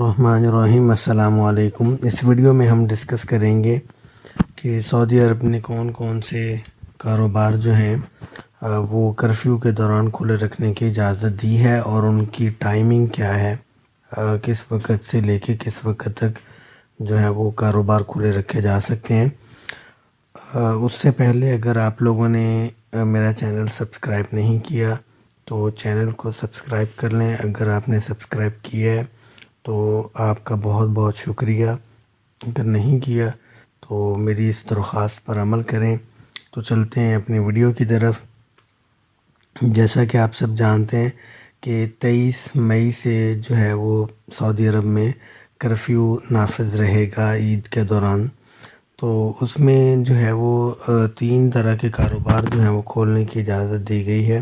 الرحمن الرحیم۔ السلام علیکم۔ اس ویڈیو میں ہم ڈسکس کریں گے کہ سعودی عرب نے کون کون سے کاروبار جو ہیں وہ کرفیو کے دوران کھلے رکھنے کی اجازت دی ہے اور ان کی ٹائمنگ کیا ہے، کس وقت سے لے کے کس وقت تک جو ہے وہ کاروبار کھلے رکھے جا سکتے ہیں۔ اس سے پہلے اگر آپ لوگوں نے میرا چینل سبسکرائب نہیں کیا تو چینل کو سبسکرائب کر لیں۔ اگر آپ نے سبسکرائب کیا ہے تو آپ کا بہت بہت شکریہ، اگر نہیں کیا تو میری اس درخواست پر عمل کریں۔ تو چلتے ہیں اپنی ویڈیو کی طرف۔ جیسا کہ آپ سب جانتے ہیں کہ 23 مئی سے جو ہے وہ سعودی عرب میں کرفیو نافذ رہے گا عید کے دوران۔ تو اس میں جو ہے وہ 3 طرح کے کاروبار جو ہیں وہ کھولنے کی اجازت دی گئی ہے۔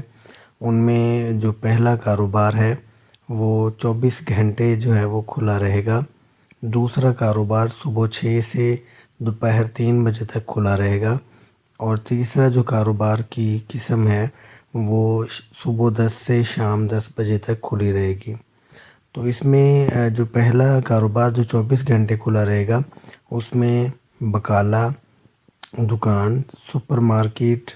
ان میں جو پہلا کاروبار ہے وہ 24 گھنٹے جو ہے وہ کھلا رہے گا۔ دوسرا کاروبار صبح 6 سے دوپہر 3 بجے تک کھلا رہے گا، اور تیسرا جو کاروبار کی قسم ہے وہ صبح 10 سے شام 10 بجے تک کھلی رہے گی۔ تو اس میں جو پہلا کاروبار جو 24 گھنٹے کھلا رہے گا اس میں بقالہ، دکان، سپر مارکیٹ،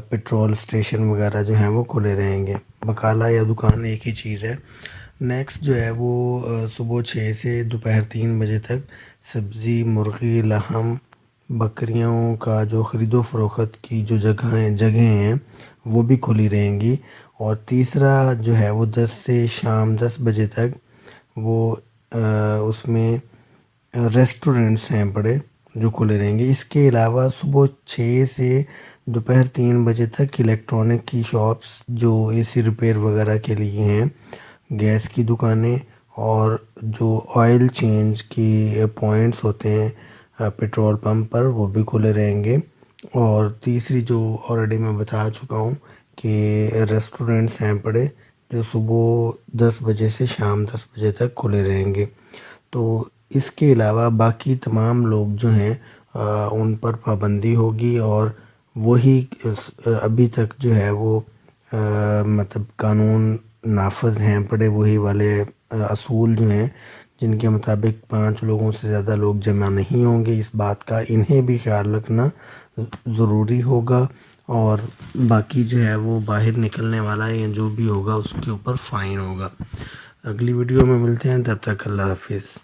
پیٹرول اسٹیشن وغیرہ جو ہیں وہ کھلے رہیں گے۔ بقالہ یا دکان ایک ہی چیز ہے۔ نیکسٹ جو ہے وہ صبح 6 سے دوپہر 3 بجے تک سبزی، مرغی، لحم، بکریوں کا جو خرید و فروخت کی جو جگہیں ہیں وہ بھی کھلی رہیں گی۔ اور تیسرا جو ہے وہ 10 سے شام 10 بجے تک وہ اس میں ریسٹورنٹس ہیں بڑے جو کھلے رہیں گے۔ اس کے علاوہ صبح 6 سے دوپہر 3 بجے تک الیکٹرانک کی شاپس جو اے سی ریپیئر وغیرہ کے لیے ہیں، گیس کی دکانیں، اور جو آئل چینج کی پوائنٹس ہوتے ہیں پیٹرول پمپ پر، وہ بھی کھلے رہیں گے۔ اور تیسری جو آلریڈی میں بتا چکا ہوں کہ ریسٹورنٹس ہیں بڑے جو صبح 10 بجے سے شام 10 بجے تک کھلے رہیں گے۔ تو اس کے علاوہ باقی تمام لوگ جو ہیں ان پر پابندی ہوگی، اور وہی ابھی تک جو ہے وہ مطلب قانون نافذ ہیں پڑے، وہی والے اصول جو ہیں جن کے مطابق 5 لوگوں سے زیادہ لوگ جمع نہیں ہوں گے۔ اس بات کا انہیں بھی خیال رکھنا ضروری ہوگا، اور باقی جو ہے وہ باہر نکلنے والا یا جو بھی ہوگا اس کے اوپر فائن ہوگا۔ اگلی ویڈیو میں ملتے ہیں، تب تک اللہ حافظ۔